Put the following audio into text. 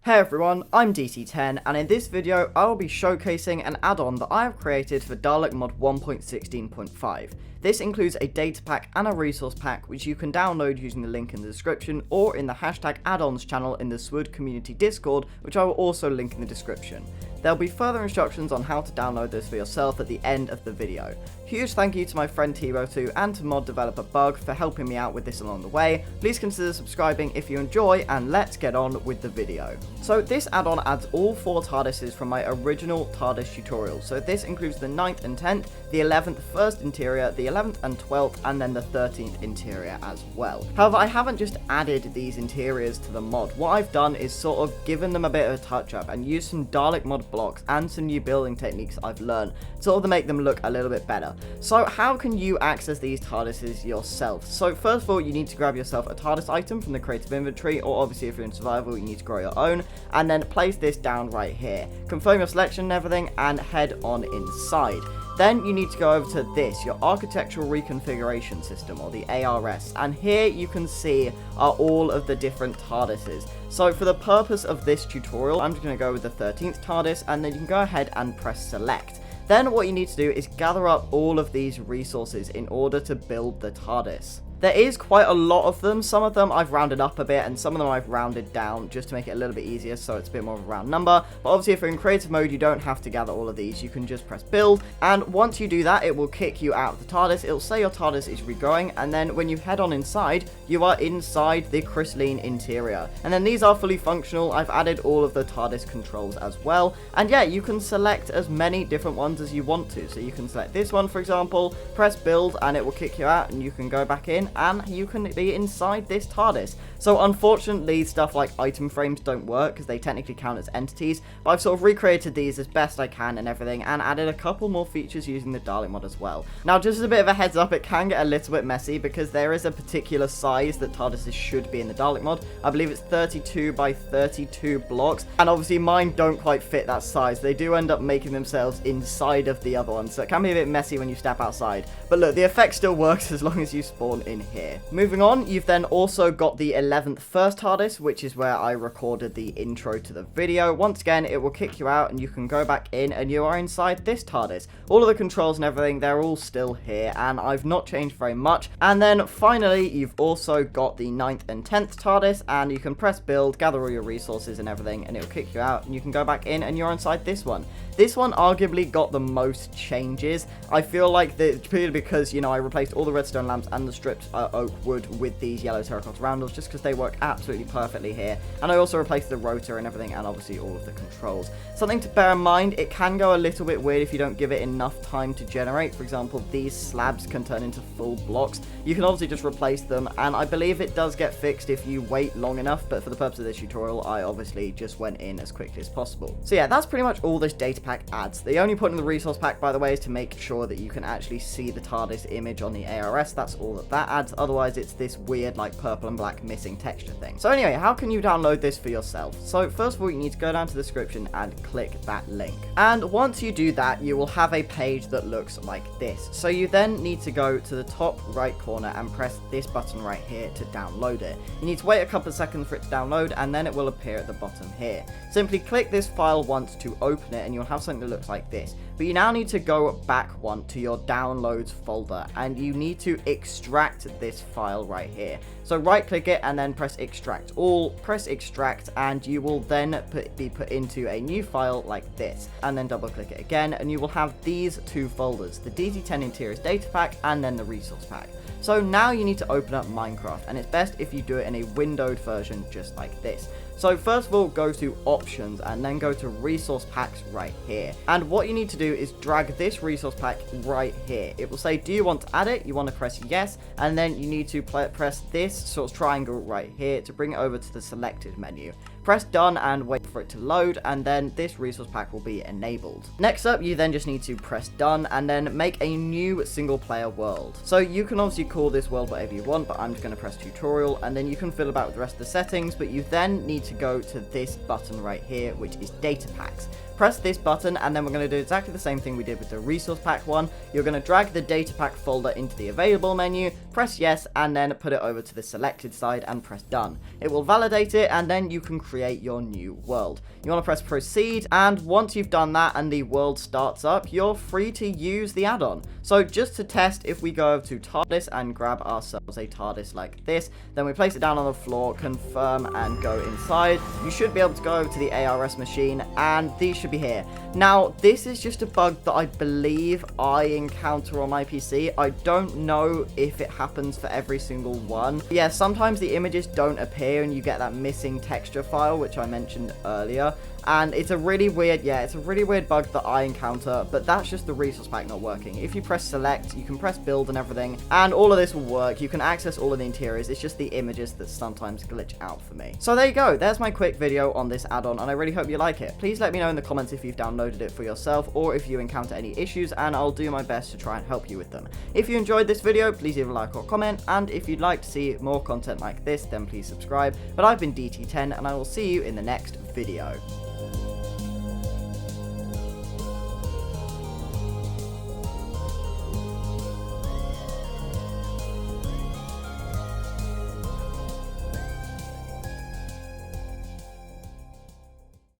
Hey everyone, I'm DC10, and in this video I will be showcasing an add-on that I have created for Dalek Mod 1.16.5. This includes a data pack and a resource pack which you can download using the link in the description or in the hashtag addons channel in the SWOOD community Discord, which I will also link in the description. There'll be further instructions on how to download this for yourself at the end of the video. Huge thank you to my friend T-Bo2 and to mod developer Bug for helping me out with this along the way. Please consider subscribing if you enjoy, and let's get on with the video. So this add-on adds all 4 TARDISes from my original TARDIS tutorial. So this includes the 9th and 10th, the 11th first interior, the 11th and 12th, and then the 13th interior as well. However, I haven't just added these interiors to the mod. What I've done is sort of given them a bit of a touch-up and used some Dalek Mod blocks and some new building techniques I've learned, sort of to make them look a little bit better. So how can you access these TARDISes yourself? So first of all, you need to grab yourself a TARDIS item from the creative inventory, or obviously if you're in survival you need to grow your own, and then place this down right here. Confirm your selection and everything, and head on inside. Then you need to go over to this, your Architectural Reconfiguration System, or the ARS, and here you can see are all of the different TARDISes. So for the purpose of this tutorial, I'm just going to go with the 13th TARDIS, and then you can go ahead and press select. Then what you need to do is gather up all of these resources in order to build the TARDIS. There is quite a lot of them. Some of them I've rounded up a bit, and some of them I've rounded down just to make it a little bit easier, so it's a bit more of a round number. But obviously if you're in creative mode, you don't have to gather all of these. You can just press build, and once you do that, it will kick you out of the TARDIS. It'll say your TARDIS is regrowing, and then when you head on inside, you are inside the crystalline interior. And then these are fully functional. I've added all of the TARDIS controls as well. And yeah, you can select as many different ones as you want to. So you can select this one, for example, press build, and it will kick you out, and you can go back in, and you can be inside this TARDIS. So unfortunately, stuff like item frames don't work because they technically count as entities, but I've sort of recreated these as best I can and everything, and added a couple more features using the Dalek mod as well. Now, just as a bit of a heads up, it can get a little bit messy because there is a particular size that TARDISes should be in the Dalek mod. I believe it's 32 by 32 blocks, and obviously mine don't quite fit that size. They do end up making themselves inside of the other ones, so it can be a bit messy when you step outside. But look, the effect still works as long as you spawn in here. Moving on, you've then also got the 11th first TARDIS, which is where I recorded the intro to the video. Once again, it will kick you out and you can go back in and you are inside this TARDIS. All of the controls and everything, they're all still here, and I've not changed very much. And then finally, you've also got the 9th and 10th TARDIS, and you can press build, gather all your resources and everything, and it'll kick you out and you can go back in and you're inside this one. This one arguably got the most changes. I feel like purely because, you know, I replaced all the redstone lamps and the stripped oak wood with these yellow terracotta roundels just because they work absolutely perfectly here. And I also replaced the rotor and everything, and obviously all of the controls. Something to bear in mind, it can go a little bit weird if you don't give it enough time to generate. For example, these slabs can turn into full blocks. You can obviously just replace them, and I believe it does get fixed if you wait long enough, but for the purpose of this tutorial, I obviously just went in as quickly as possible. So yeah, that's pretty much all this data pack adds. The only point in the resource pack, by the way, is to make sure that you can actually see the TARDIS image on the ARS. That's all that adds. Otherwise, it's this weird, like, purple and black missing texture thing. So anyway, how can you download this for yourself? So first of all, you need to go down to the description and click that link. And once you do that, you will have a page that looks like this. So you then need to go to the top right corner and press this button right here to download it. You need to wait a couple of seconds for it to download, and then it will appear at the bottom here. Simply click this file once to open it, and you'll have something that looks like this. But you now need to go back one to your downloads folder, and you need to extract this file right here. So right click it and then press extract all, press extract, and you will then be put into a new file like this, and then double click it again, and you will have these 2 folders, the DC10 Interiors Data Pack and then the Resource Pack. So now you need to open up Minecraft, and it's best if you do it in a windowed version just like this. So first of all, go to options and then go to resource packs right here. And what you need to do is drag this resource pack right here. It will say, do you want to add it? You want to press yes, and then you need to press this sort of triangle right here to bring it over to the selected menu. Press done and wait for it to load, and then this resource pack will be enabled. Next up, you then just need to press done and then make a new single player world. So you can obviously call this world whatever you want, but I'm just going to press tutorial, and then you can fill about with the rest of the settings, but you then need to go to this button right here, which is data packs. press this button, and then we're going to do exactly the same thing we did with the resource pack one. You're going to drag the data pack folder into the available menu, press yes, and then put it over to the selected side and press done. It will validate it, and then you can create your new world. You want to press proceed, and once you've done that and the world starts up, you're free to use the add-on. So just to test, if we go over to TARDIS and grab ourselves a TARDIS like this, then we place it down on the floor, confirm, and go inside. You should be able to go over to the ARS machine, and these should be here. Now, this is just a bug that I believe I encounter on my PC. I don't know if it happens for every single one. But yeah, sometimes the images don't appear and you get that missing texture file, which I mentioned earlier. And it's a really weird, it's a really weird bug that I encounter, but that's just the resource pack not working. If you press select, you can press build and everything, and all of this will work. You can access all of the interiors. It's just the images that sometimes glitch out for me. So there you go. There's my quick video on this add-on, and I really hope you like it. Please let me know in the comments if you've downloaded it for yourself, or if you encounter any issues, and I'll do my best to try and help you with them. If you enjoyed this video, please leave a like or comment, and if you'd like to see more content like this, then please subscribe. But I've been DT10, and I will see you in the next video.